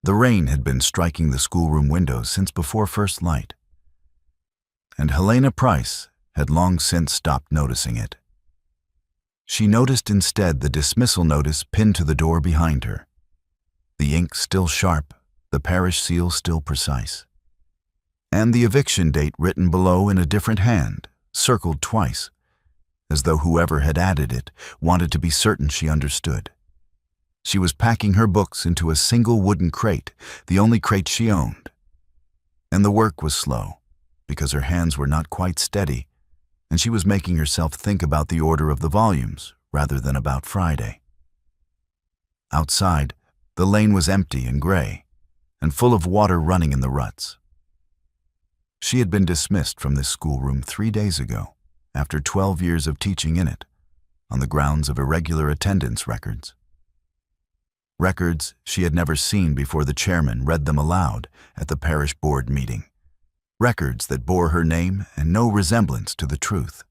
The rain had been striking the schoolroom windows since before first light, and Helena Pryce had long since stopped noticing it. She noticed instead the dismissal notice pinned to the door behind her, the ink still sharp, the parish seal still precise, and the eviction date written below in a different hand, circled twice, as though whoever had added it wanted to be certain she understood. She was packing her books into a single wooden crate, the only crate she owned. And the work was slow, because her hands were not quite steady, and she was making herself think about the order of the volumes rather than about Friday. Outside, the lane was empty and gray, and full of water running in the ruts. She had been dismissed from this schoolroom 3 days ago, after 12 years of teaching in it, on the grounds of irregular attendance records. Records she had never seen before the chairman read them aloud at the parish board meeting. Records that bore her name and no resemblance to the truth.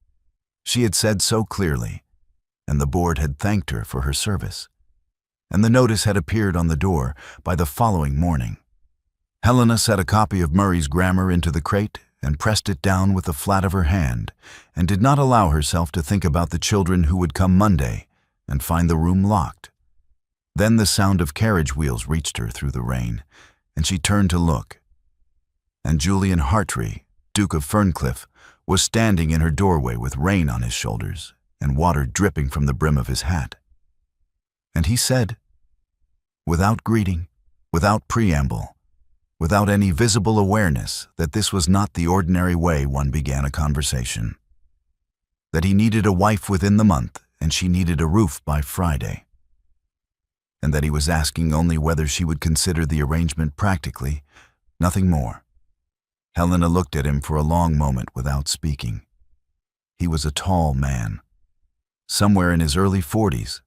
She had said so clearly, and the board had thanked her for her service. And the notice had appeared on the door by the following morning. Helena set a copy of Murray's grammar into the crate and pressed it down with the flat of her hand, and did not allow herself to think about the children who would come Monday and find the room locked. Then the sound of carriage wheels reached her through the rain, and she turned to look. And Julian Hartree, Duke of Ferncliffe, was standing in her doorway with rain on his shoulders and water dripping from the brim of his hat. And he said, without greeting, without preamble, without any visible awareness that this was not the ordinary way one began a conversation, that he needed a wife within the month and she needed a roof by Friday, and that he was asking only whether she would consider the arrangement practically, nothing more. Helena looked at him for a long moment without speaking. He was a tall man, somewhere in his early 40s,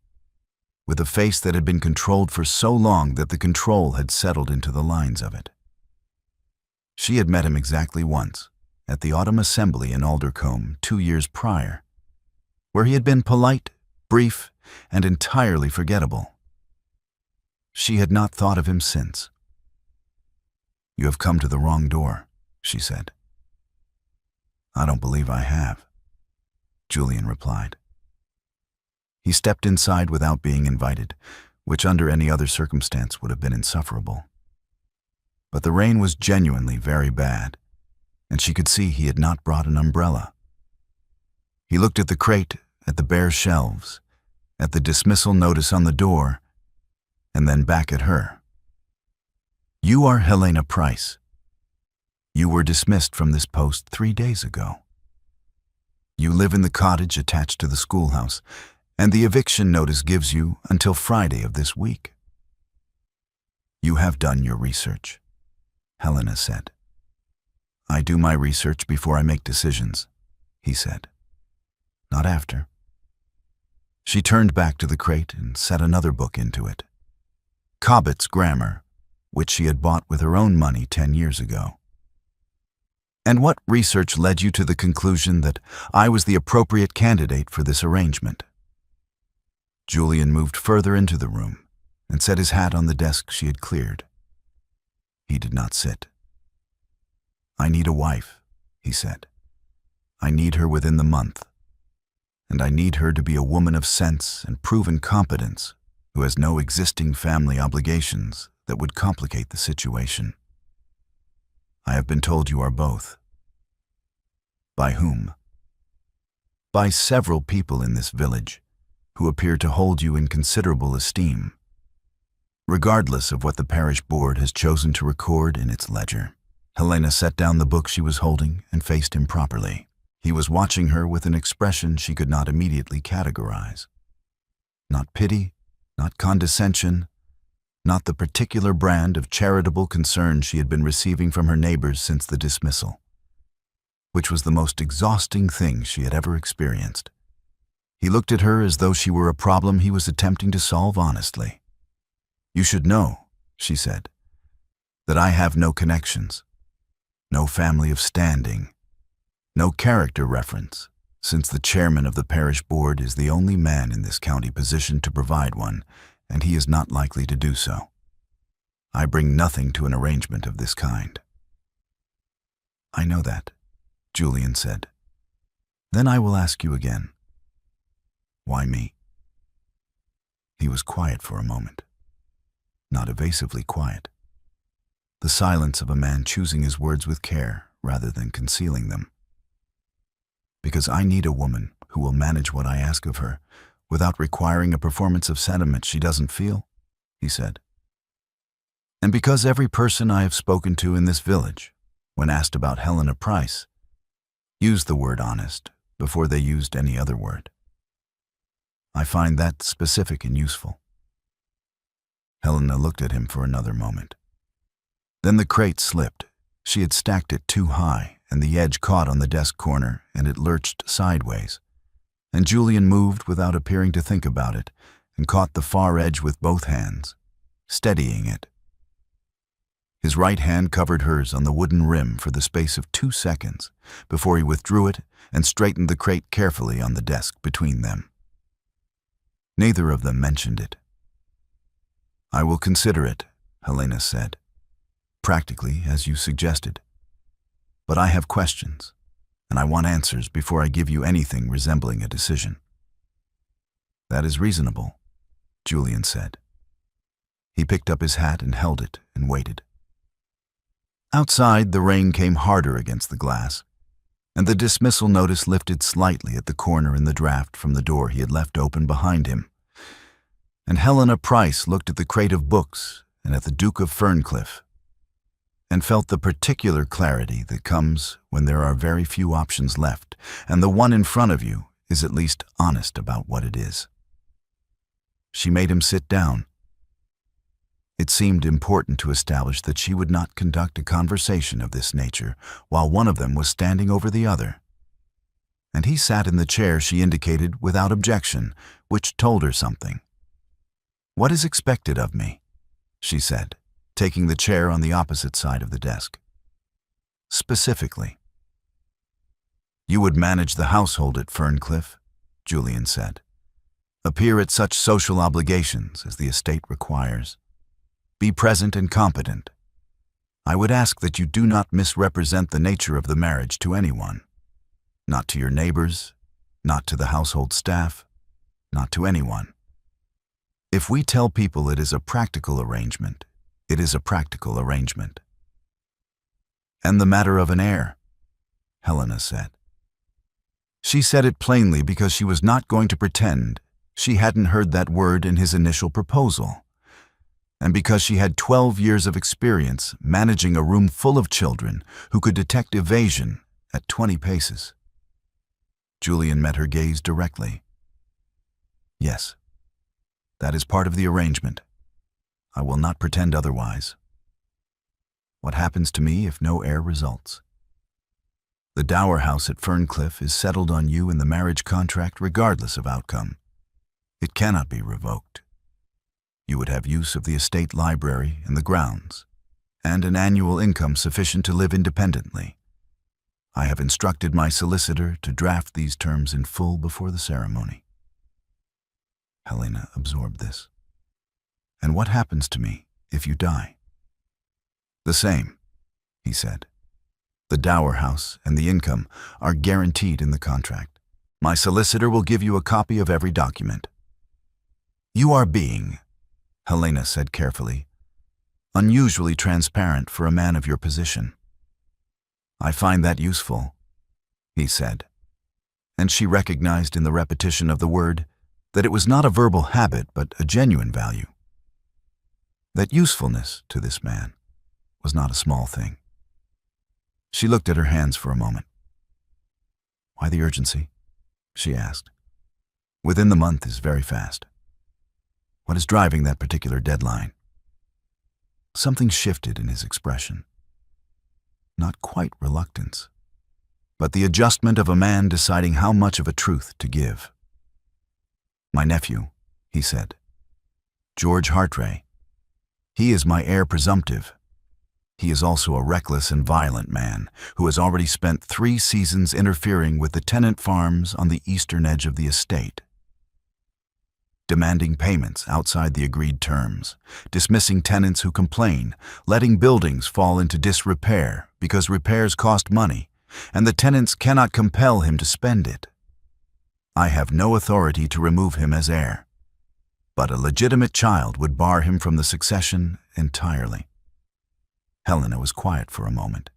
with a face that had been controlled for so long that the control had settled into the lines of it. She had met him exactly once, at the autumn assembly in Aldercombe 2 years prior, where he had been polite, brief, and entirely forgettable. She had not thought of him since. "You have come to the wrong door," she said. "I don't believe I have," Julian replied. He stepped inside without being invited, which under any other circumstance would have been insufferable. But the rain was genuinely very bad, and she could see he had not brought an umbrella. He looked at the crate, at the bare shelves, at the dismissal notice on the door, and then back at her. "You are Helena Pryce. You were dismissed from this post 3 days ago. You live in the cottage attached to the schoolhouse, and the eviction notice gives you until Friday of this week. You have done your research," Helena said. "I do my research before I make decisions," he said. "Not after." She turned back to the crate and set another book into it. Cobbett's Grammar, which she had bought with her own money 10 years ago. "And what research led you to the conclusion that I was the appropriate candidate for this arrangement?" Julian moved further into the room and set his hat on the desk she had cleared. He did not sit. "I need a wife," he said. "I need her within the month, and I need her to be a woman of sense and proven competence who has no existing family obligations that would complicate the situation. I have been told you are both." "By whom?" "By several people in this village, who appear to hold you in considerable esteem, regardless of what the parish board has chosen to record in its ledger." Helena set down the book she was holding and faced him properly. He was watching her with an expression she could not immediately categorize. Not pity, not condescension, not the particular brand of charitable concern she had been receiving from her neighbors since the dismissal, which was the most exhausting thing she had ever experienced. He looked at her as though she were a problem he was attempting to solve honestly. "You should know," she said, "that I have no connections, no family of standing, no character reference, since the chairman of the parish board is the only man in this county positioned to provide one, and he is not likely to do so. I bring nothing to an arrangement of this kind." "I know that," Julian said. "Then I will ask you again. Why me?" He was quiet for a moment. Not evasively quiet. The silence of a man choosing his words with care rather than concealing them. "Because I need a woman who will manage what I ask of her without requiring a performance of sentiment she doesn't feel," he said. "And because every person I have spoken to in this village, when asked about Helena Pryce, used the word honest before they used any other word. I find that specific and useful." Helena looked at him for another moment. Then the crate slipped. She had stacked it too high, and the edge caught on the desk corner, and it lurched sideways. And Julian moved without appearing to think about it, and caught the far edge with both hands, steadying it. His right hand covered hers on the wooden rim for the space of 2 seconds before he withdrew it and straightened the crate carefully on the desk between them. Neither of them mentioned it. "I will consider it," Helena said. "Practically, as you suggested. But I have questions, and I want answers before I give you anything resembling a decision." "That is reasonable," Julian said. He picked up his hat and held it and waited. Outside, the rain came harder against the glass, and the dismissal notice lifted slightly at the corner in the draft from the door he had left open behind him. And Helena Pryce looked at the crate of books and at the Duke of Ferncliffe, and felt the particular clarity that comes when there are very few options left, and the one in front of you is at least honest about what it is. She made him sit down. It seemed important to establish that she would not conduct a conversation of this nature while one of them was standing over the other. And he sat in the chair she indicated without objection, which told her something. "What is expected of me?" she said, taking the chair on the opposite side of the desk. "Specifically." "You would manage the household at Ferncliffe," Julian said. "Appear at such social obligations as the estate requires. Be present and competent. I would ask that you do not misrepresent the nature of the marriage to anyone. Not to your neighbors, not to the household staff, not to anyone. If we tell people it is a practical arrangement, it is a practical arrangement." "And the matter of an heir," Helena said. She said it plainly because she was not going to pretend she hadn't heard that word in his initial proposal, and because she had 12 years of experience managing a room full of children who could detect evasion at 20 paces. Julian met her gaze directly. "Yes, that is part of the arrangement. I will not pretend otherwise. What happens to me if no heir results? The dower house at Ferncliffe is settled on you in the marriage contract regardless of outcome. It cannot be revoked. You would have use of the estate library and the grounds, and an annual income sufficient to live independently. I have instructed my solicitor to draft these terms in full before the ceremony." Helena absorbed this. "And what happens to me if you die?" "The same," he said. "The dower house and the income are guaranteed in the contract. My solicitor will give you a copy of every document." "You are being," Helena said carefully, "unusually transparent for a man of your position." "I find that useful," he said, and she recognized in the repetition of the word that it was not a verbal habit but a genuine value. That usefulness to this man was not a small thing. She looked at her hands for a moment. "Why the urgency?" she asked. "Within the month is very fast. What is driving that particular deadline?" Something shifted in his expression. Not quite reluctance, but the adjustment of a man deciding how much of a truth to give. "My nephew," he said. "George Hartray. He is my heir presumptive. He is also a reckless and violent man who has already spent 3 seasons interfering with the tenant farms on the eastern edge of the estate." demanding payments outside the agreed terms, dismissing tenants who complain, letting buildings fall into disrepair because repairs cost money, and the tenants cannot compel him to spend it. I have no authority to remove him as heir, but a legitimate child would bar him from the succession entirely. Helena was quiet for a moment.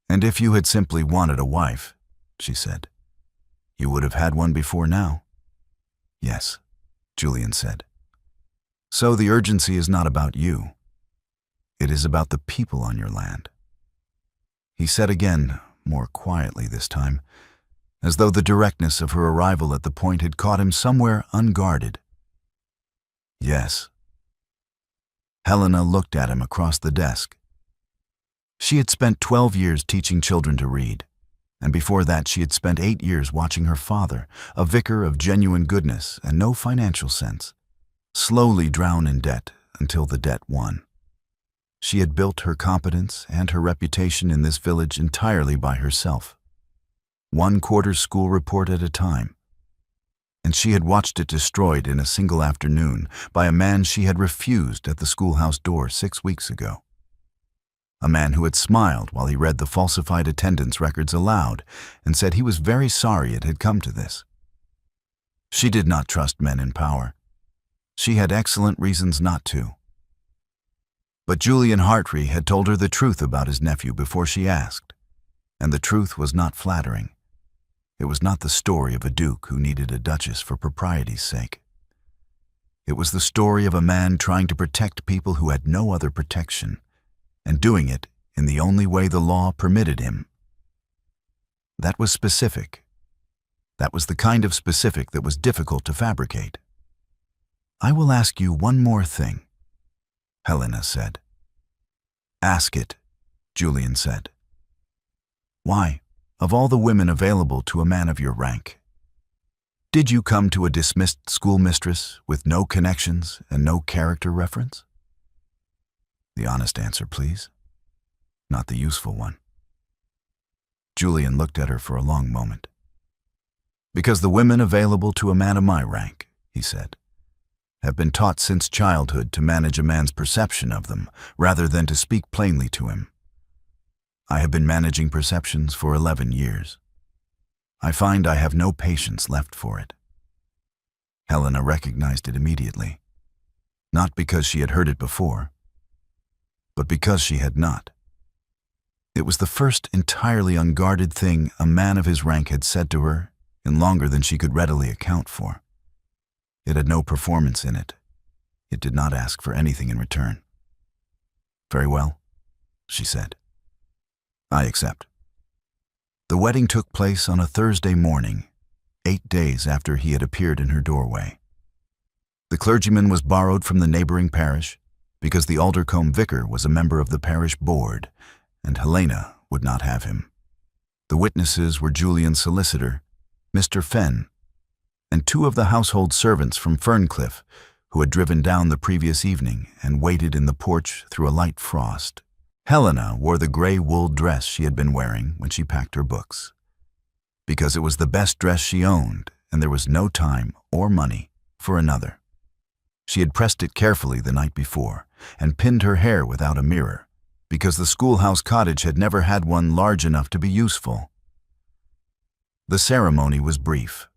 And if you had simply wanted a wife, she said, you would have had one before now. Yes, Julian said. So the urgency is not about you. It is about the people on your land. He said again, more quietly this time, as though the directness of her arrival at the point had caught him somewhere unguarded. Yes. Helena looked at him across the desk. She had spent 12 years teaching children to read, and before that she had spent 8 years watching her father, a vicar of genuine goodness and no financial sense, slowly drown in debt until the debt won. She had built her competence and her reputation in this village entirely by herself, one quarter school report at a time, and she had watched it destroyed in a single afternoon by a man she had refused at the schoolhouse door 6 weeks ago. A man who had smiled while he read the falsified attendance records aloud and said he was very sorry it had come to this. She did not trust men in power. She had excellent reasons not to. But Julian Hartree had told her the truth about his nephew before she asked, and the truth was not flattering. It was not the story of a duke who needed a duchess for propriety's sake. It was the story of a man trying to protect people who had no other protection, and doing it in the only way the law permitted him. That was specific. That was the kind of specific that was difficult to fabricate. I will ask you one more thing, Helena said. Ask it, Julian said. Why, of all the women available to a man of your rank, did you come to a dismissed schoolmistress with no connections and no character reference? The honest answer, please. Not the useful one. Julian looked at her for a long moment. Because the women available to a man of my rank, he said, have been taught since childhood to manage a man's perception of them rather than to speak plainly to him. I have been managing perceptions for 11 years. I find I have no patience left for it. Helena recognized it immediately, not because she had heard it before, but because she had not. It was the first entirely unguarded thing a man of his rank had said to her in longer than she could readily account for. It had no performance in it. It did not ask for anything in return. Very well, she said. I accept. The wedding took place on a Thursday morning, 8 days after he had appeared in her doorway. The clergyman was borrowed from the neighboring parish because the Aldercombe vicar was a member of the parish board, and Helena would not have him. The witnesses were Julian's solicitor, Mr. Fenn, and 2 of the household servants from Ferncliffe, who had driven down the previous evening and waited in the porch through a light frost. Helena wore the gray wool dress she had been wearing when she packed her books, because it was the best dress she owned, and there was no time or money for another. She had pressed it carefully the night before and pinned her hair without a mirror, because the schoolhouse cottage had never had one large enough to be useful. The ceremony was brief.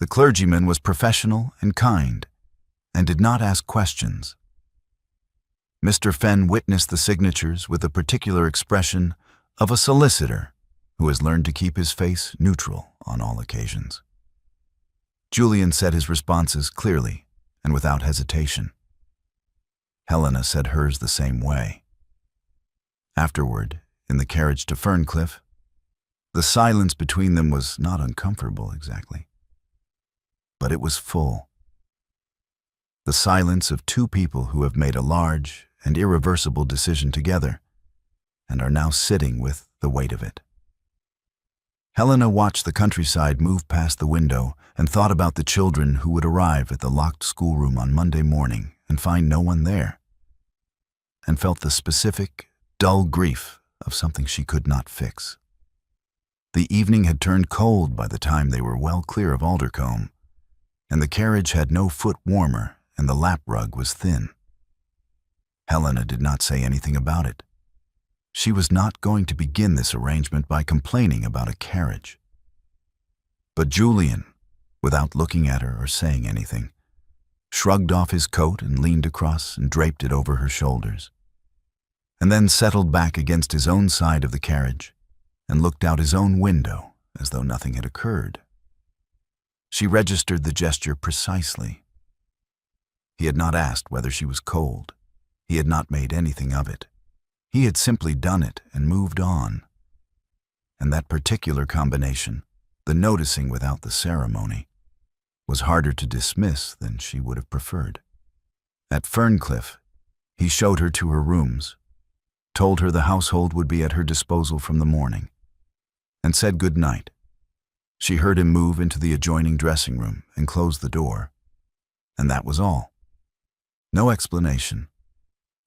The clergyman was professional and kind, and did not ask questions. Mr. Fenn witnessed the signatures with a particular expression of a solicitor who has learned to keep his face neutral on all occasions. Julian said his responses clearly and without hesitation. Helena said hers the same way. Afterward, in the carriage to Ferncliffe, the silence between them was not uncomfortable exactly, but it was full. The silence of 2 people who have made a large and irreversible decision together and are now sitting with the weight of it. Helena watched the countryside move past the window and thought about the children who would arrive at the locked schoolroom on Monday morning and find no one there, and felt the specific, dull grief of something she could not fix. The evening had turned cold by the time they were well clear of Aldercombe, and the carriage had no foot warmer, and the lap rug was thin. Helena did not say anything about it. She was not going to begin this arrangement by complaining about a carriage. But Julian, without looking at her or saying anything, shrugged off his coat and leaned across and draped it over her shoulders, and then settled back against his own side of the carriage and looked out his own window as though nothing had occurred. She registered the gesture precisely. He had not asked whether she was cold. He had not made anything of it. He had simply done it and moved on. And that particular combination, the noticing without the ceremony, was harder to dismiss than she would have preferred. At Ferncliffe, he showed her to her rooms, told her the household would be at her disposal from the morning, and said good night. She heard him move into the adjoining dressing room and close the door, and that was all. No explanation,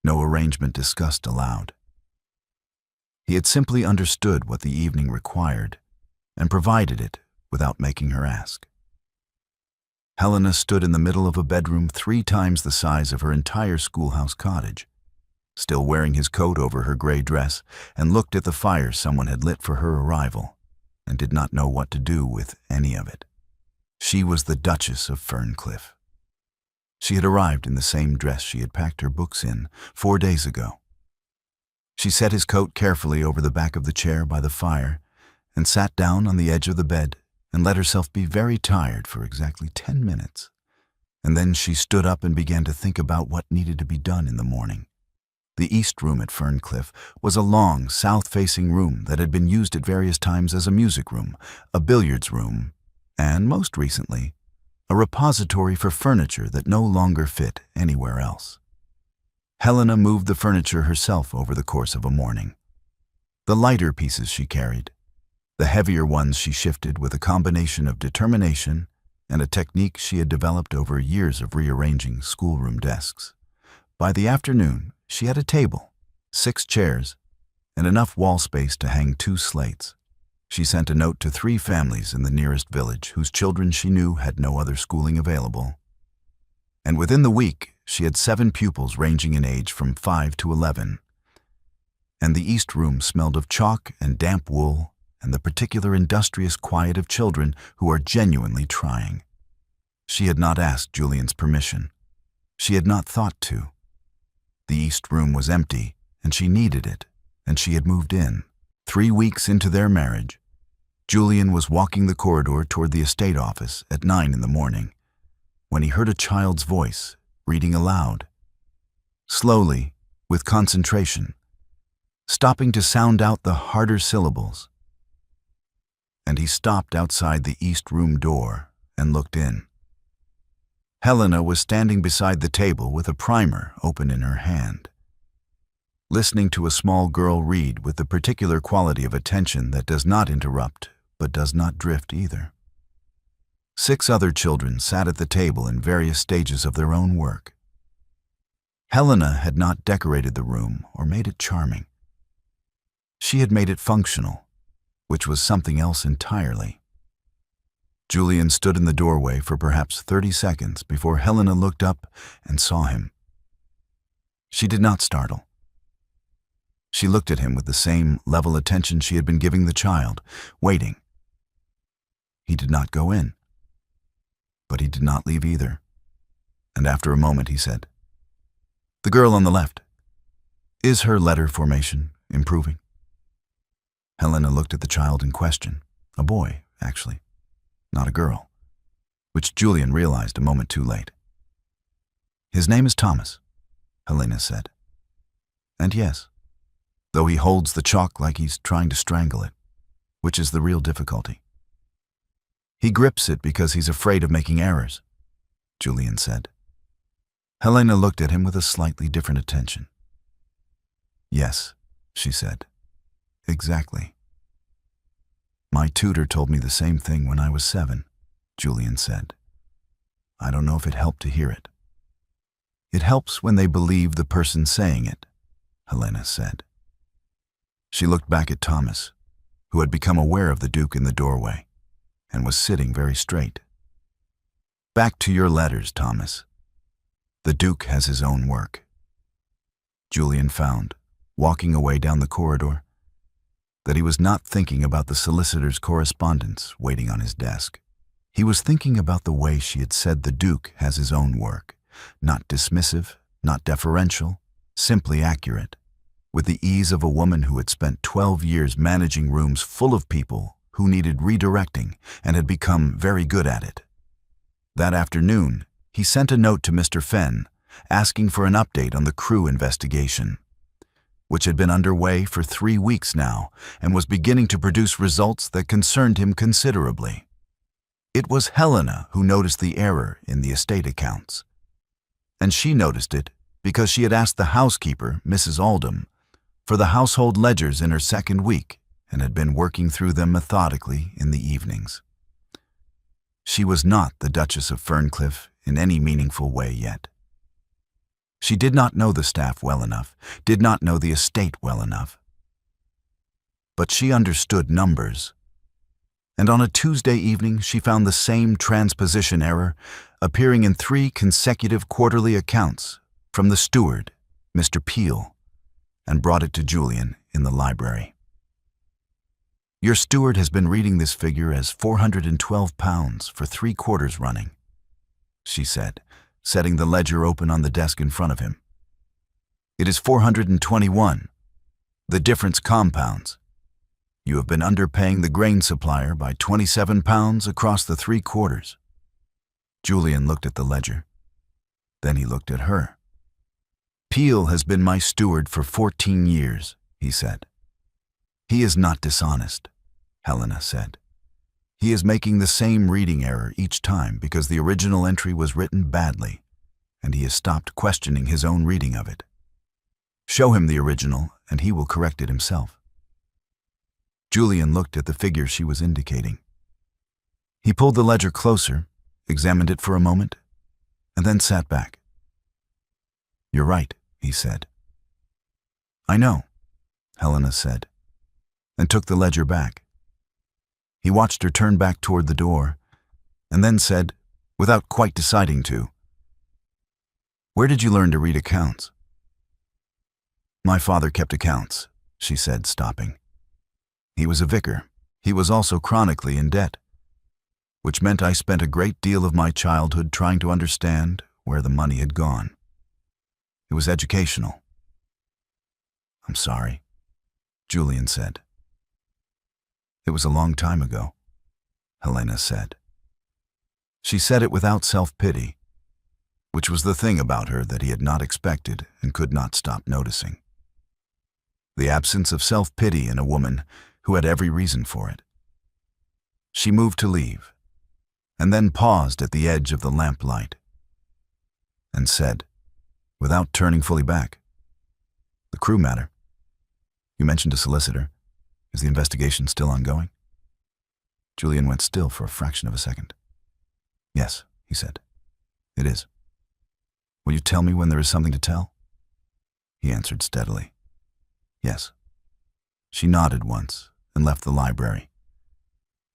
no arrangement discussed aloud. He had simply understood what the evening required and provided it without making her ask. Helena stood in the middle of a bedroom 3 times the size of her entire schoolhouse cottage, still wearing his coat over her gray dress, and looked at the fire someone had lit for her arrival, and did not know what to do with any of it. She was the Duchess of Ferncliffe. She had arrived in the same dress she had packed her books in 4 days ago. She set his coat carefully over the back of the chair by the fire and sat down on the edge of the bed and let herself be very tired for exactly 10 minutes. And then she stood up and began to think about what needed to be done in the morning. The East Room at Ferncliffe was a long, south-facing room that had been used at various times as a music room, a billiards room, and, most recently, a repository for furniture that no longer fit anywhere else. Helena moved the furniture herself over the course of a morning. The lighter pieces she carried. The heavier ones she shifted with a combination of determination and a technique she had developed over years of rearranging schoolroom desks. By the afternoon, she had a table, 6 chairs, and enough wall space to hang 2 slates. She sent a note to 3 families in the nearest village whose children she knew had no other schooling available. And within the week, she had 7 pupils ranging in age from 5 to 11. And the East Room smelled of chalk and damp wool and the particular industrious quiet of children who are genuinely trying. She had not asked Julian's permission. She had not thought to. The East Room was empty, and she needed it, and she had moved in. 3 weeks into their marriage, Julian was walking the corridor toward the estate office at 9 in the morning, when he heard a child's voice reading aloud. Slowly, with concentration, stopping to sound out the harder syllables. And he stopped outside the East Room door and looked in. Helena was standing beside the table with a primer open in her hand, listening to a small girl read with the particular quality of attention that does not interrupt but does not drift either. 6 other children sat at the table in various stages of their own work. Helena had not decorated the room or made it charming. She had made it functional, which was something else entirely. Julian stood in the doorway for perhaps 30 seconds before Helena looked up and saw him. She did not startle. She looked at him with the same level attention she had been giving the child, waiting. He did not go in, but he did not leave either. And after a moment he said, "The girl on the left, is her letter formation improving?" Helena looked at the child in question, a boy, actually, not a girl, which Julian realized a moment too late. "His name is Thomas," Helena said. "And yes, though he holds the chalk like he's trying to strangle it, which is the real difficulty. He grips it because he's afraid of making errors," Julian said. Helena looked at him with a slightly different attention. "Yes," she said. "Exactly." "My tutor told me the same thing when I was 7, Julian said. "I don't know if it helped to hear it." "It helps when they believe the person saying it," Helena said. She looked back at Thomas, who had become aware of the Duke in the doorway, and was sitting very straight. Back to your letters, Thomas. The Duke has his own work. Julian found, walking away down the corridor, that he was not thinking about the solicitor's correspondence waiting on his desk. He was thinking about the way she had said the Duke has his own work, not dismissive, not deferential, simply accurate, with the ease of a woman who had spent 12 years managing rooms full of people who needed redirecting and had become very good at it. That afternoon, he sent a note to Mr. Fenn asking for an update on the crew investigation, which had been underway for 3 weeks now and was beginning to produce results that concerned him considerably. It was Helena who noticed the error in the estate accounts, and she noticed it because she had asked the housekeeper, Mrs. Oldham, for the household ledgers in her second week and had been working through them methodically in the evenings. She was not the Duchess of Ferncliffe in any meaningful way yet. She did not know the staff well enough, did not know the estate well enough. But she understood numbers. And on a Tuesday evening she found the same transposition error appearing in 3 consecutive quarterly accounts from the steward, Mr. Peel, and brought it to Julian in the library. Your steward has been reading this figure as £412 for 3 quarters running, she said, setting the ledger open on the desk in front of him. It is 421. The difference compounds. You have been underpaying the grain supplier by £27 across the 3 quarters. Julian looked at the ledger. Then he looked at her. Peel has been my steward for 14 years, he said. He is not dishonest, Helena said. He is making the same reading error each time because the original entry was written badly, and he has stopped questioning his own reading of it. Show him the original, and he will correct it himself. Julian looked at the figure she was indicating. He pulled the ledger closer, examined it for a moment, and then sat back. You're right, he said. I know, Helena said, and took the ledger back. He watched her turn back toward the door, and then said, without quite deciding to, Where did you learn to read accounts? My father kept accounts, she said, stopping. He was a vicar. He was also chronically in debt, which meant I spent a great deal of my childhood trying to understand where the money had gone. It was educational. I'm sorry, Julian said. It was a long time ago, Helena said. She said it without self-pity, which was the thing about her that he had not expected and could not stop noticing. The absence of self-pity in a woman who had every reason for it. She moved to leave, and then paused at the edge of the lamplight, and said, without turning fully back, The crew matter. You mentioned a solicitor. Is the investigation still ongoing? Julian went still for a fraction of a second. Yes, he said. It is. Will you tell me when there is something to tell? He answered steadily. Yes. She nodded once and left the library.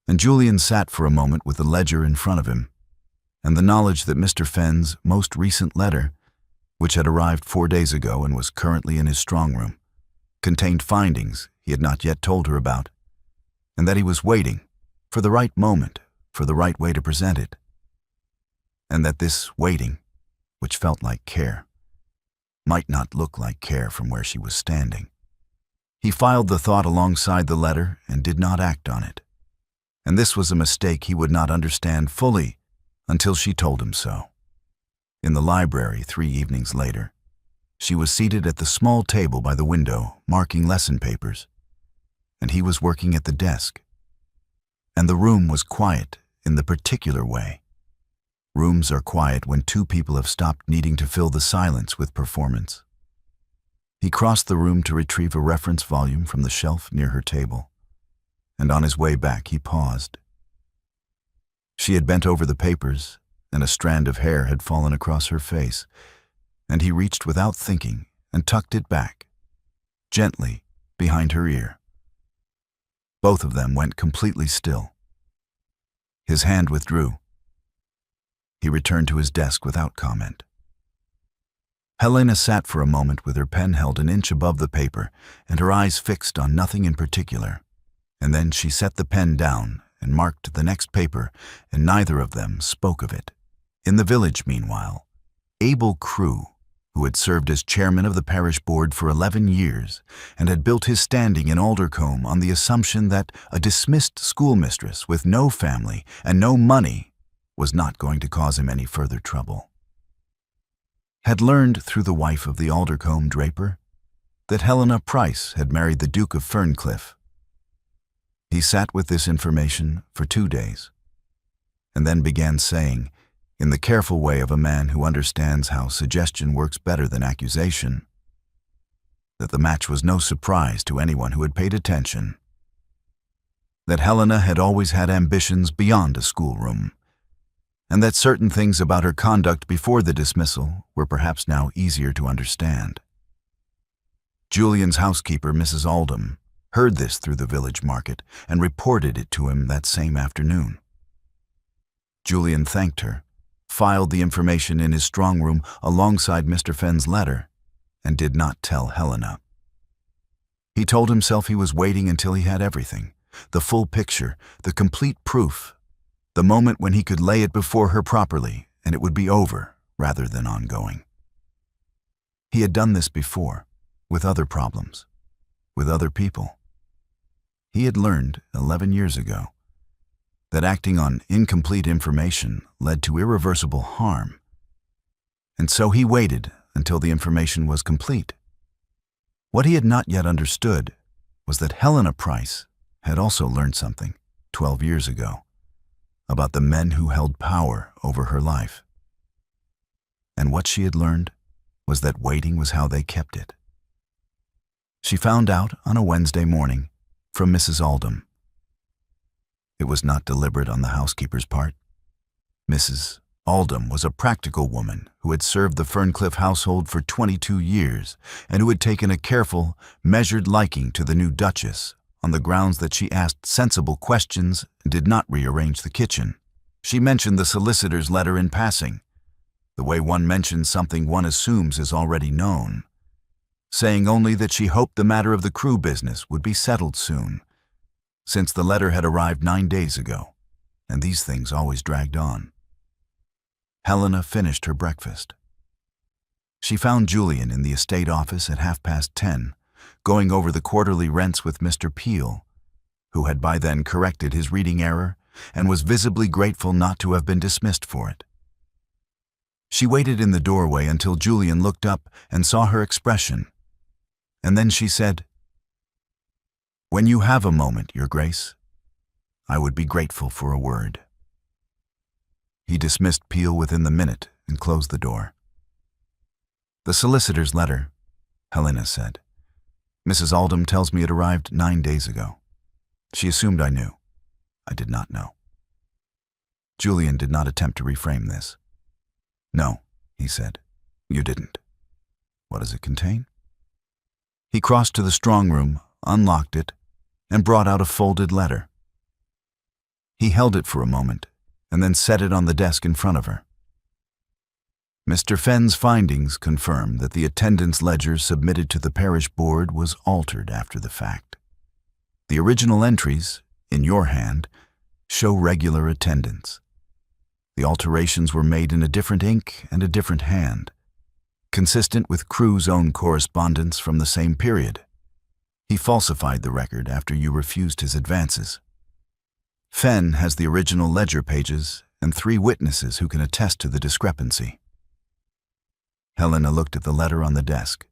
And Julian sat for a moment with the ledger in front of him, and the knowledge that Mr. Fenn's most recent letter, which had arrived 4 days ago and was currently in his strong room, contained findings he had not yet told her about, and that he was waiting for the right moment, for the right way to present it, and that this waiting, which felt like care, might not look like care from where she was standing. He filed the thought alongside the letter and did not act on it, and this was a mistake he would not understand fully until she told him so. In the library 3 evenings later, she was seated at the small table by the window, marking lesson papers, and he was working at the desk. And the room was quiet in the particular way. Rooms are quiet when 2 people have stopped needing to fill the silence with performance. He crossed the room to retrieve a reference volume from the shelf near her table, and on his way back he paused. She had bent over the papers, and a strand of hair had fallen across her face, and he reached without thinking and tucked it back, gently, behind her ear. Both of them went completely still. His hand withdrew. He returned to his desk without comment. Helena sat for a moment with her pen held an inch above the paper and her eyes fixed on nothing in particular. And then she set the pen down and marked the next paper, and neither of them spoke of it. In the village, meanwhile, Abel Crewe, who had served as chairman of the parish board for 11 years and had built his standing in Aldercombe on the assumption that a dismissed schoolmistress with no family and no money was not going to cause him any further trouble, had learned through the wife of the Aldercombe draper that Helena Pryce had married the Duke of Ferncliffe. He sat with this information for 2 days, and then began saying, in the careful way of a man who understands how suggestion works better than accusation, that the match was no surprise to anyone who had paid attention, that Helena had always had ambitions beyond a schoolroom, and that certain things about her conduct before the dismissal were perhaps now easier to understand. Julian's housekeeper, Mrs. Oldham, heard this through the village market and reported it to him that same afternoon. Julian thanked her, filed the information in his strong room alongside Mr. Fenn's letter, and did not tell Helena. He told himself he was waiting until he had everything, the full picture, the complete proof, the moment when he could lay it before her properly and it would be over rather than ongoing. He had done this before, with other problems, with other people. He had learned 11 years ago that acting on incomplete information led to irreversible harm, and so he waited until the information was complete. What he had not yet understood was that Helena Pryce had also learned something 12 years ago about the men who held power over her life. And what she had learned was that waiting was how they kept it. She found out on a Wednesday morning from Mrs. Oldham. It was not deliberate on the housekeeper's part. Mrs. Oldham was a practical woman who had served the Ferncliffe household for 22 years and who had taken a careful, measured liking to the new Duchess on the grounds that she asked sensible questions and did not rearrange the kitchen. She mentioned the solicitor's letter in passing, the way one mentions something one assumes is already known, saying only that she hoped the matter of the Crewe business would be settled soon, since the letter had arrived 9 days ago, and these things always dragged on. Helena finished her breakfast. She found Julian in the estate office at 10:30, going over the quarterly rents with Mr. Peel, who had by then corrected his reading error and was visibly grateful not to have been dismissed for it. She waited in the doorway until Julian looked up and saw her expression, and then she said, "When you have a moment, Your Grace, I would be grateful for a word." He dismissed Peel within the minute and closed the door. "The solicitor's letter," Helena said. "Mrs. Oldham tells me it arrived 9 days ago. She assumed I knew. I did not know." Julian did not attempt to reframe this. "No," he said, "you didn't. What does it contain?" He crossed to the strong room, unlocked it, and brought out a folded letter. He held it for a moment, and then set it on the desk in front of her. Mr. Fenn's findings confirmed that the attendance ledger submitted to the parish board was altered after the fact. The original entries, in your hand, show regular attendance. The alterations were made in a different ink and a different hand, consistent with Crewe's own correspondence from the same period. He falsified the record after you refused his advances. Fenn has the original ledger pages and 3 witnesses who can attest to the discrepancy. Helena looked at the letter on the desk.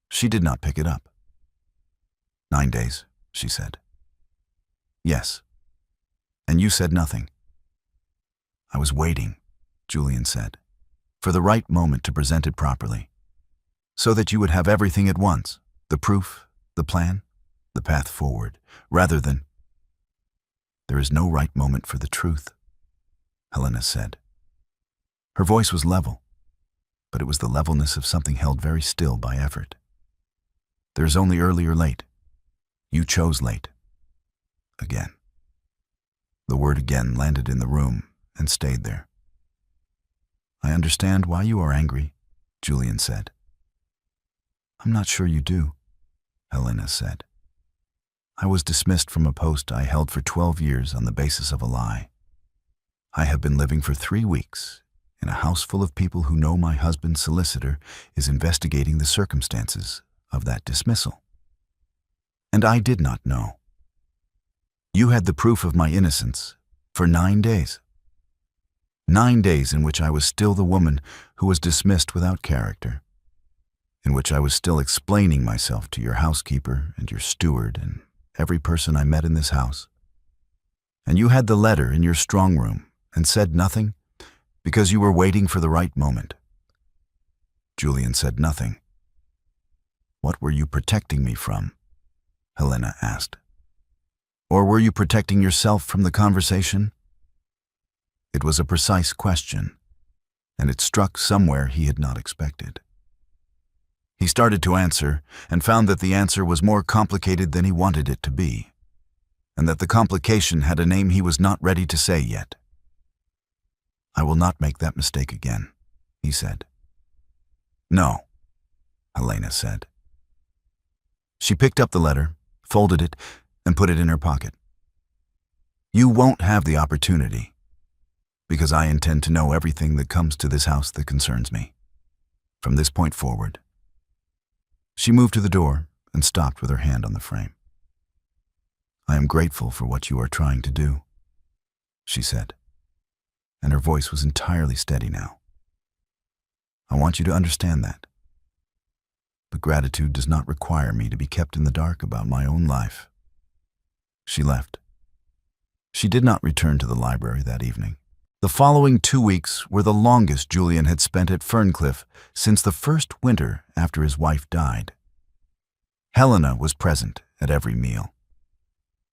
She did not pick it up. 9 days, she said. Yes. And you said nothing. I was waiting, Julian said, for the right moment to present it properly, so that you would have everything at once, the proof, the plan, the path forward, rather than... There is no right moment for the truth, Helena said. Her voice was level, but it was the levelness of something held very still by effort. There is only early or late. You chose late. Again. The word again landed in the room and stayed there. I understand why you are angry, Julian said. I'm not sure you do, Helena said. I was dismissed from a post I held for 12 years on the basis of a lie. I have been living for 3 weeks in a house full of people who know my husband's solicitor is investigating the circumstances of that dismissal. And I did not know. You had the proof of my innocence for 9 days. 9 days in which I was still the woman who was dismissed without character, in which I was still explaining myself to your housekeeper and your steward and every person I met in this house. And you had the letter in your strong room and said nothing because you were waiting for the right moment. Julian said nothing. What were you protecting me from? Helena asked. Or were you protecting yourself from the conversation? It was a precise question, and it struck somewhere he had not expected. He started to answer and found that the answer was more complicated than he wanted it to be, and that the complication had a name he was not ready to say yet. I will not make that mistake again, he said. No, Helena said. She picked up the letter, folded it, and put it in her pocket. You won't have the opportunity, because I intend to know everything that comes to this house that concerns me, from this point forward. She moved to the door and stopped with her hand on the frame. I am grateful for what you are trying to do, she said, and her voice was entirely steady now. I want you to understand that. But gratitude does not require me to be kept in the dark about my own life. She left. She did not return to the library that evening. The following 2 weeks were the longest Julian had spent at Ferncliffe since the first winter after his wife died. Helena was present at every meal.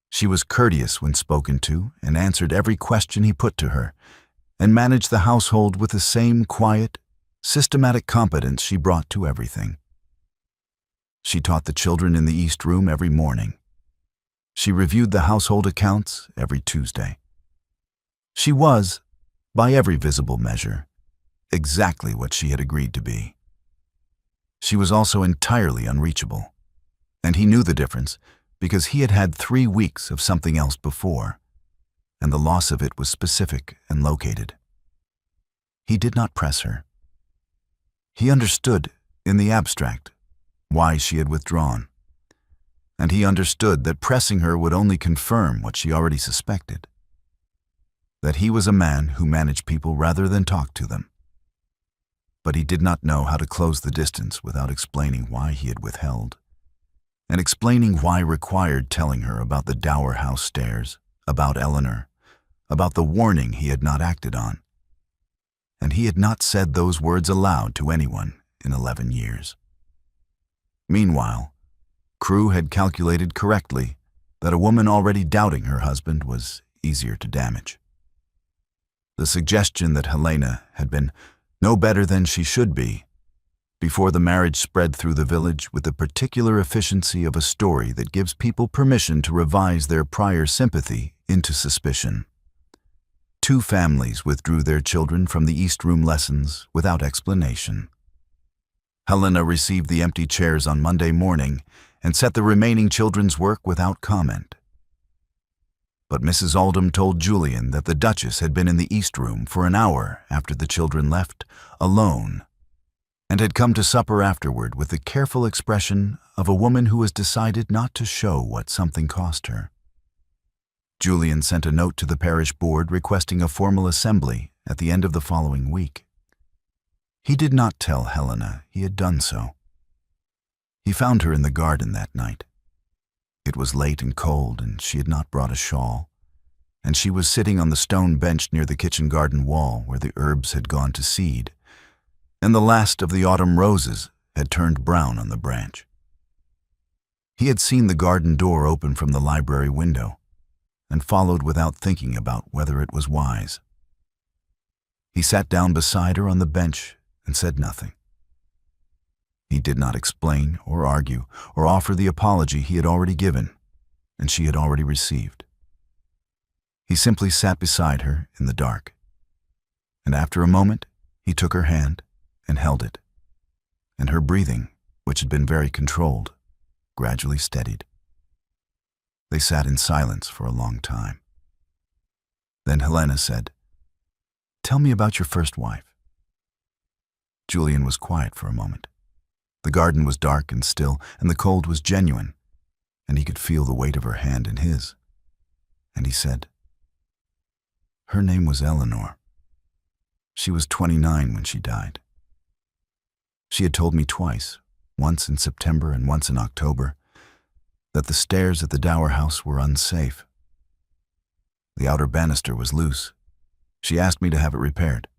She was courteous when spoken to and answered every question he put to her, and managed the household with the same quiet, systematic competence she brought to everything. She taught the children in the East Room every morning. She reviewed the household accounts every Tuesday. She was, by every visible measure, exactly what she had agreed to be. She was also entirely unreachable, and he knew the difference because he had had 3 weeks of something else before, and the loss of it was specific and located. He did not press her. He understood, in the abstract, why she had withdrawn, and he understood that pressing her would only confirm what she already suspected, that he was a man who managed people rather than talked to them. But he did not know how to close the distance without explaining why he had withheld, and explaining why required telling her about the Dower House stairs, about Eleanor, about the warning he had not acted on. And he had not said those words aloud to anyone in 11 years. Meanwhile, Crewe had calculated correctly that a woman already doubting her husband was easier to damage. The suggestion that Helena had been no better than she should be before the marriage spread through the village with the particular efficiency of a story that gives people permission to revise their prior sympathy into suspicion. 2 families withdrew their children from the East Room lessons without explanation. Helena received the empty chairs on Monday morning and set the remaining children's work without comment. But Mrs. Oldham told Julian that the Duchess had been in the East Room for an hour after the children left, alone, and had come to supper afterward with the careful expression of a woman who has decided not to show what something cost her. Julian sent a note to the parish board requesting a formal assembly at the end of the following week. He did not tell Helena he had done so. He found her in the garden that night. It was late and cold, and she had not brought a shawl, and she was sitting on the stone bench near the kitchen garden wall where the herbs had gone to seed, and the last of the autumn roses had turned brown on the branch. He had seen the garden door open from the library window, and followed without thinking about whether it was wise. He sat down beside her on the bench and said nothing. He did not explain or argue or offer the apology he had already given and she had already received. He simply sat beside her in the dark, and after a moment He took her hand and held it, and her breathing, which had been very controlled, gradually steadied. They sat in silence for a long time. Then Helena said, "Tell me about your first wife." Julian was quiet for a moment. The garden was dark and still, and the cold was genuine, and he could feel the weight of her hand in his. And he said, "Her name was Eleanor. She was 29 when she died. She had told me twice, once in September and once in October, that the stairs at the Dower House were unsafe. The outer banister was loose. She asked me to have it repaired."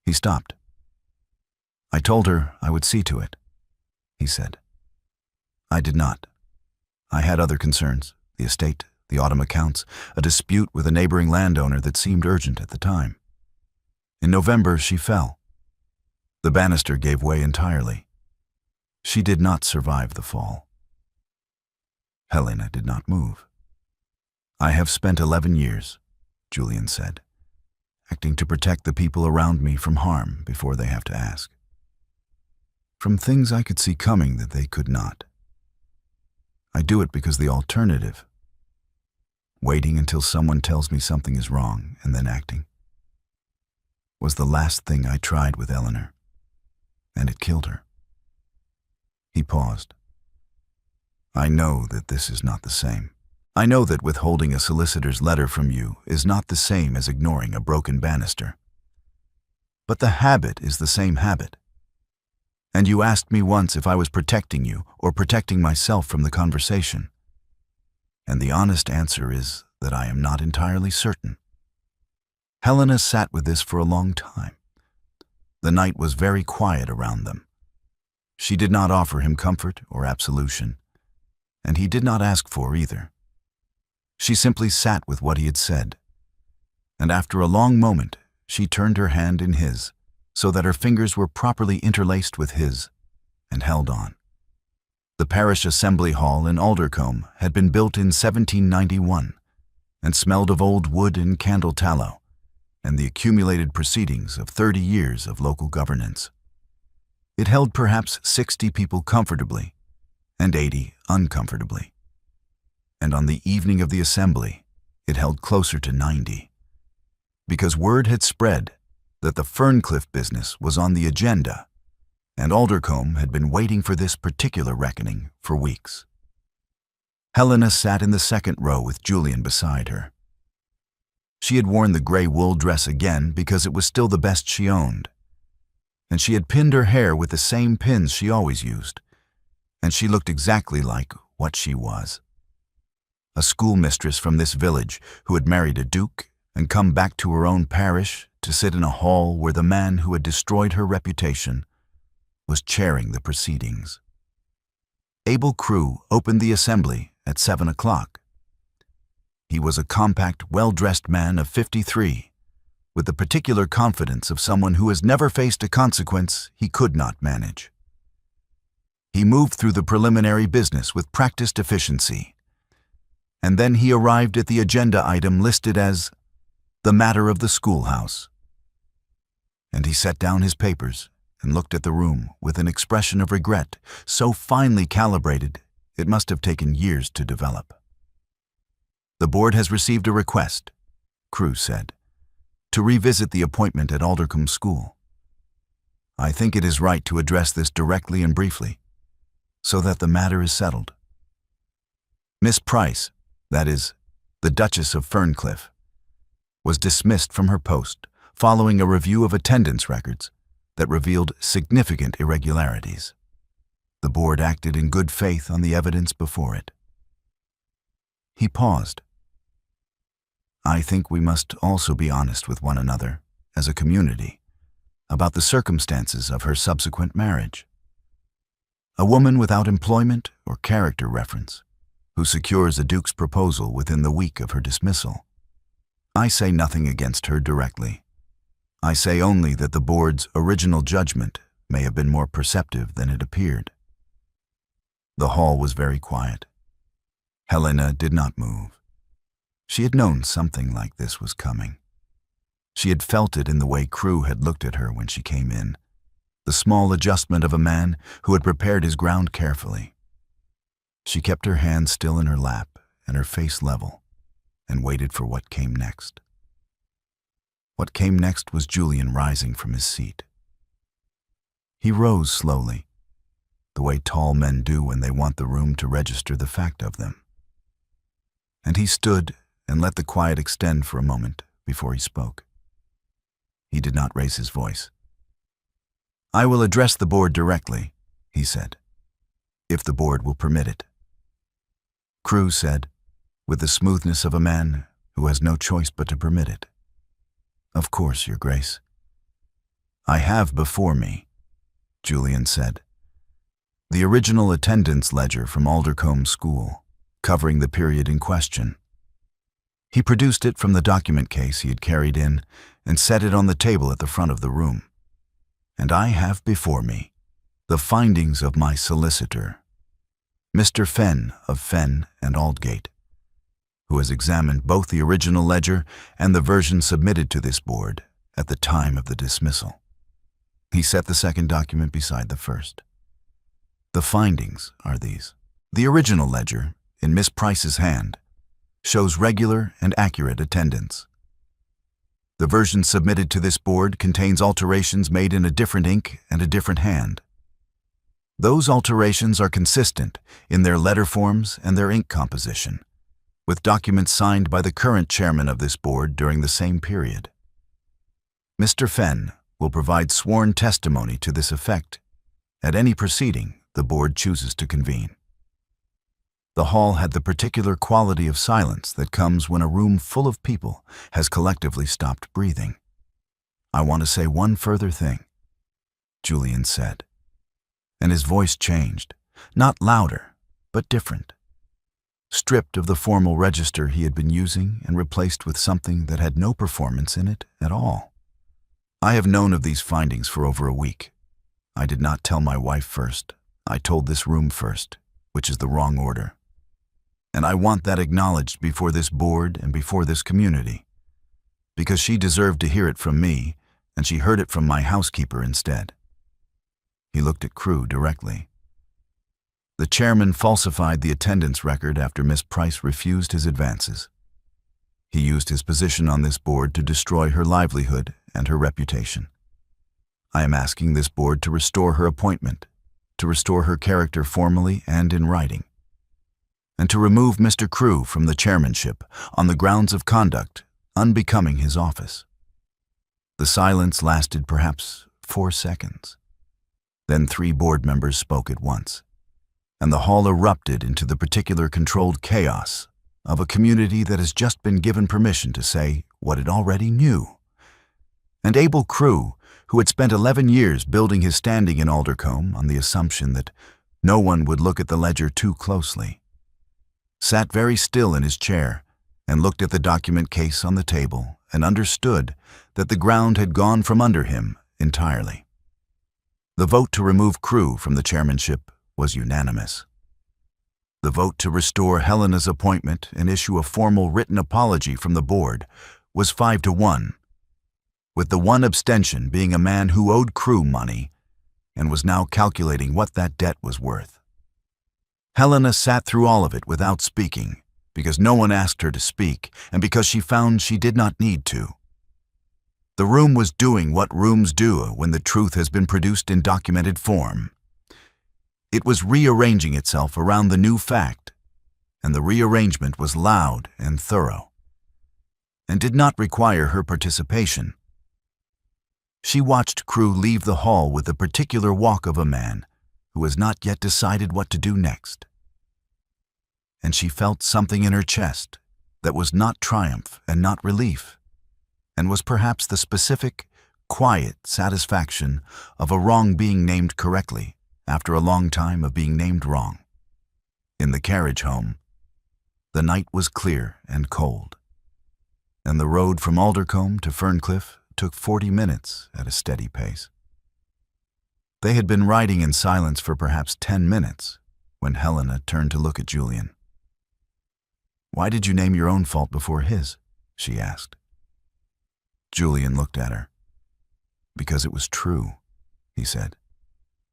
He stopped. "I told her I would see to it," he said. "I did not. I had other concerns, the estate, the autumn accounts, a dispute with a neighboring landowner that seemed urgent at the time. In November, she fell. The banister gave way entirely. She did not survive the fall." Helena did not move. "I have spent 11 years, Julian said, "acting to protect the people around me from harm before they have to ask. From things I could see coming that they could not. I do it because the alternative, waiting until someone tells me something is wrong and then acting, was the last thing I tried with Eleanor, and it killed her." He paused. "I know that this is not the same. I know that withholding a solicitor's letter from you is not the same as ignoring a broken banister. But the habit is the same habit. And you asked me once if I was protecting you or protecting myself from the conversation. And the honest answer is that I am not entirely certain." Helena sat with this for a long time. The night was very quiet around them. She did not offer him comfort or absolution, and he did not ask for either. She simply sat with what he had said, and after a long moment, she turned her hand in his, so that her fingers were properly interlaced with his, and held on. The parish assembly hall in Aldercombe had been built in 1791, and smelled of old wood and candle tallow, and the accumulated proceedings of 30 years of local governance. It held perhaps 60 people comfortably, and 80 uncomfortably. And on the evening of the assembly, it held closer to 90, because word had spread that the Ferncliffe business was on the agenda, and Aldercombe had been waiting for this particular reckoning for weeks. Helena sat in the second row with Julian beside her. She had worn the gray wool dress again because it was still the best she owned, and she had pinned her hair with the same pins she always used, and she looked exactly like what she was. A schoolmistress from this village who had married a duke and come back to her own parish to sit in a hall where the man who had destroyed her reputation was chairing the proceedings. Abel Crewe opened the assembly at 7 o'clock. He was a compact, well-dressed man of 53, with the particular confidence of someone who has never faced a consequence he could not manage. He moved through the preliminary business with practiced efficiency, and then he arrived at the agenda item listed as the matter of the schoolhouse. And he set down his papers and looked at the room with an expression of regret so finely calibrated it must have taken years to develop. "The board has received a request," Crewe said, "to revisit the appointment at Aldercombe School. I think it is right to address this directly and briefly, so that the matter is settled. Miss Pryce, that is, the Duchess of Ferncliffe, was dismissed from her post following a review of attendance records that revealed significant irregularities. The board acted in good faith on the evidence before it." He paused. "I think we must also be honest with one another, as a community, about the circumstances of her subsequent marriage. A woman without employment or character reference, who secures a duke's proposal within the week of her dismissal. I say nothing against her directly. I say only that the board's original judgment may have been more perceptive than it appeared." The hall was very quiet. Helena did not move. She had known something like this was coming. She had felt it in the way Crewe had looked at her when she came in, the small adjustment of a man who had prepared his ground carefully. She kept her hands still in her lap and her face level, and waited for what came next. What came next was Julian rising from his seat. He rose slowly, the way tall men do when they want the room to register the fact of them. And he stood and let the quiet extend for a moment before he spoke. He did not raise his voice. "I will address the board directly," he said, "if the board will permit it." Crewe said, with the smoothness of a man who has no choice but to permit it, "Of course, Your Grace." "I have before me," Julian said, "the original attendance ledger from Aldercombe School, covering the period in question." He produced it from the document case he had carried in and set it on the table at the front of the room. "And I have before me the findings of my solicitor, Mr. Fenn of Fenn and Aldgate, who has examined both the original ledger and the version submitted to this board at the time of the dismissal." He set the second document beside the first. "The findings are these. The original ledger, in Miss Pryce's hand, shows regular and accurate attendance. The version submitted to this board contains alterations made in a different ink and a different hand. Those alterations are consistent in their letter forms and their ink composition, with documents signed by the current chairman of this board during the same period. Mr. Fenn will provide sworn testimony to this effect at any proceeding the board chooses to convene." The hall had the particular quality of silence that comes when a room full of people has collectively stopped breathing. "I want to say one further thing," Julian said, and his voice changed, not louder, but different, stripped of the formal register he had been using and replaced with something that had no performance in it at all. "I have known of these findings for over a week. I did not tell my wife first. I told this room first, which is the wrong order. And I want that acknowledged before this board and before this community, because she deserved to hear it from me, and she heard it from my housekeeper instead." He looked at Crewe directly. "The chairman falsified the attendance record after Miss Pryce refused his advances. He used his position on this board to destroy her livelihood and her reputation. I am asking this board to restore her appointment, to restore her character formally and in writing, and to remove Mr. Crewe from the chairmanship on the grounds of conduct unbecoming his office." The silence lasted perhaps 4 seconds. Then 3 board members spoke at once, and the hall erupted into the particular controlled chaos of a community that has just been given permission to say what it already knew. And Abel Crewe, who had spent 11 years building his standing in Aldercombe on the assumption that no one would look at the ledger too closely, sat very still in his chair and looked at the document case on the table and understood that the ground had gone from under him entirely. The vote to remove Crewe from the chairmanship was unanimous. The vote to restore Helena's appointment and issue a formal written apology from the board was 5-1, with the one abstention being a man who owed Crewe money and was now calculating what that debt was worth. Helena sat through all of it without speaking, because no one asked her to speak and because she found she did not need to. The room was doing what rooms do when the truth has been produced in documented form. It was rearranging itself around the new fact, and the rearrangement was loud and thorough, and did not require her participation. She watched Crewe leave the hall with the particular walk of a man who has not yet decided what to do next. And she felt something in her chest that was not triumph and not relief, and was perhaps the specific, quiet satisfaction of a wrong being named correctly after a long time of being named wrong. In the carriage home, the night was clear and cold, and the road from Aldercombe to Ferncliffe took 40 minutes at a steady pace. They had been riding in silence for perhaps 10 minutes when Helena turned to look at Julian. "Why did you name your own fault before his?" she asked. Julian looked at her. "Because it was true," he said.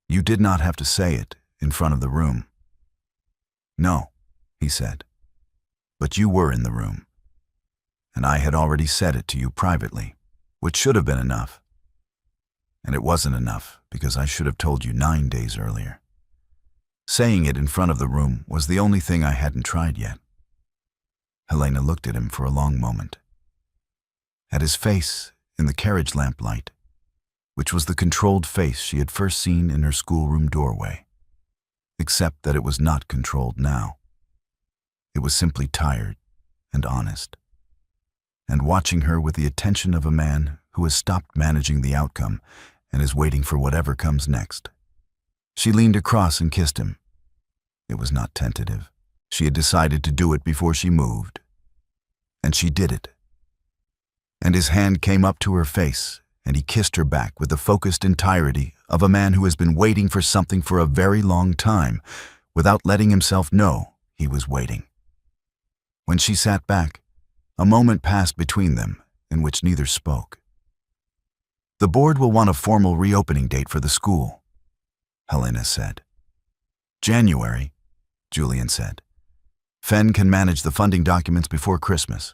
"You did not have to say it in front of the room." "No," he said, "but you were in the room, and I had already said it to you privately, which should have been enough. And it wasn't enough because I should have told you 9 days earlier. Saying it in front of the room was the only thing I hadn't tried yet." Helena looked at him for a long moment. At his face in the carriage lamplight, which was the controlled face she had first seen in her schoolroom doorway, except that it was not controlled now. It was simply tired and honest. And watching her with the attention of a man who has stopped managing the outcome and is waiting for whatever comes next, she leaned across and kissed him. It was not tentative. She had decided to do it before she moved. And she did it. And his hand came up to her face, and he kissed her back with the focused entirety of a man who has been waiting for something for a very long time, without letting himself know he was waiting. When she sat back, a moment passed between them in which neither spoke. "The board will want a formal reopening date for the school," Helena said. "January," Julian said. "Fen can manage the funding documents before Christmas."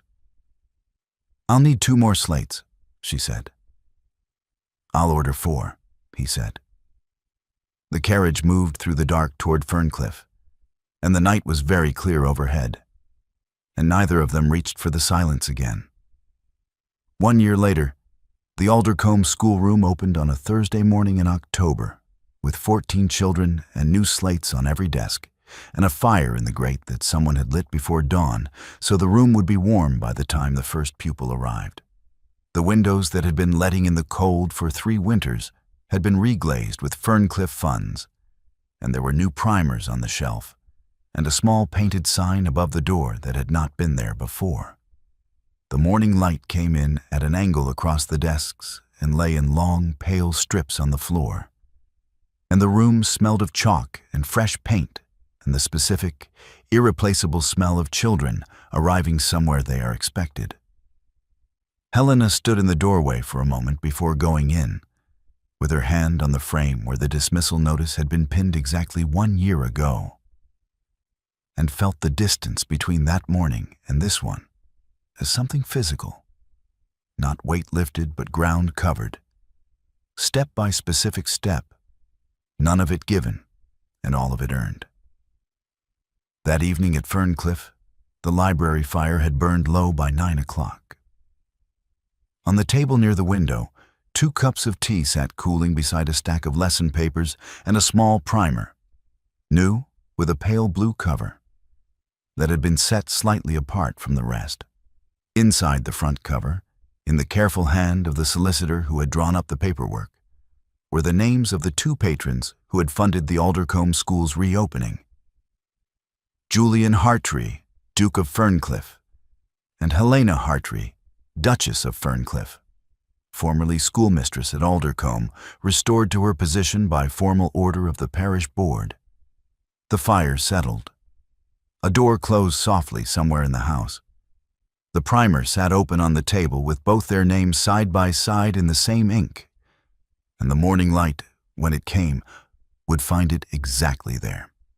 "I'll need 2 more slates," she said. "I'll order 4, he said. The carriage moved through the dark toward Ferncliffe, and the night was very clear overhead, and neither of them reached for the silence again. 1 year later, the Aldercombe schoolroom opened on a Thursday morning in October, with 14 children and new slates on every desk, and a fire in the grate that someone had lit before dawn, so the room would be warm by the time the first pupil arrived. The windows that had been letting in the cold for 3 winters had been reglazed with Ferncliffe funds, and there were new primers on the shelf, and a small painted sign above the door that had not been there before. The morning light came in at an angle across the desks and lay in long, pale strips on the floor. And the room smelled of chalk and fresh paint and the specific, irreplaceable smell of children arriving somewhere they are expected. Helena stood in the doorway for a moment before going in, with her hand on the frame where the dismissal notice had been pinned exactly 1 year ago, and felt the distance between that morning and this one as something physical, not weight-lifted but ground-covered, step by specific step, none of it given and all of it earned. That evening at Ferncliffe, the library fire had burned low by 9 o'clock. On the table near the window, 2 cups of tea sat cooling beside a stack of lesson papers and a small primer, new with a pale blue cover, that had been set slightly apart from the rest. Inside the front cover, in the careful hand of the solicitor who had drawn up the paperwork, were the names of the 2 patrons who had funded the Aldercombe School's reopening: Julian Hartree, Duke of Ferncliffe, and Helena Hartree, Duchess of Ferncliffe, formerly schoolmistress at Aldercombe, restored to her position by formal order of the parish board. The fire settled. A door closed softly somewhere in the house. The primer sat open on the table with both their names side by side in the same ink, and the morning light, when it came, would find it exactly there.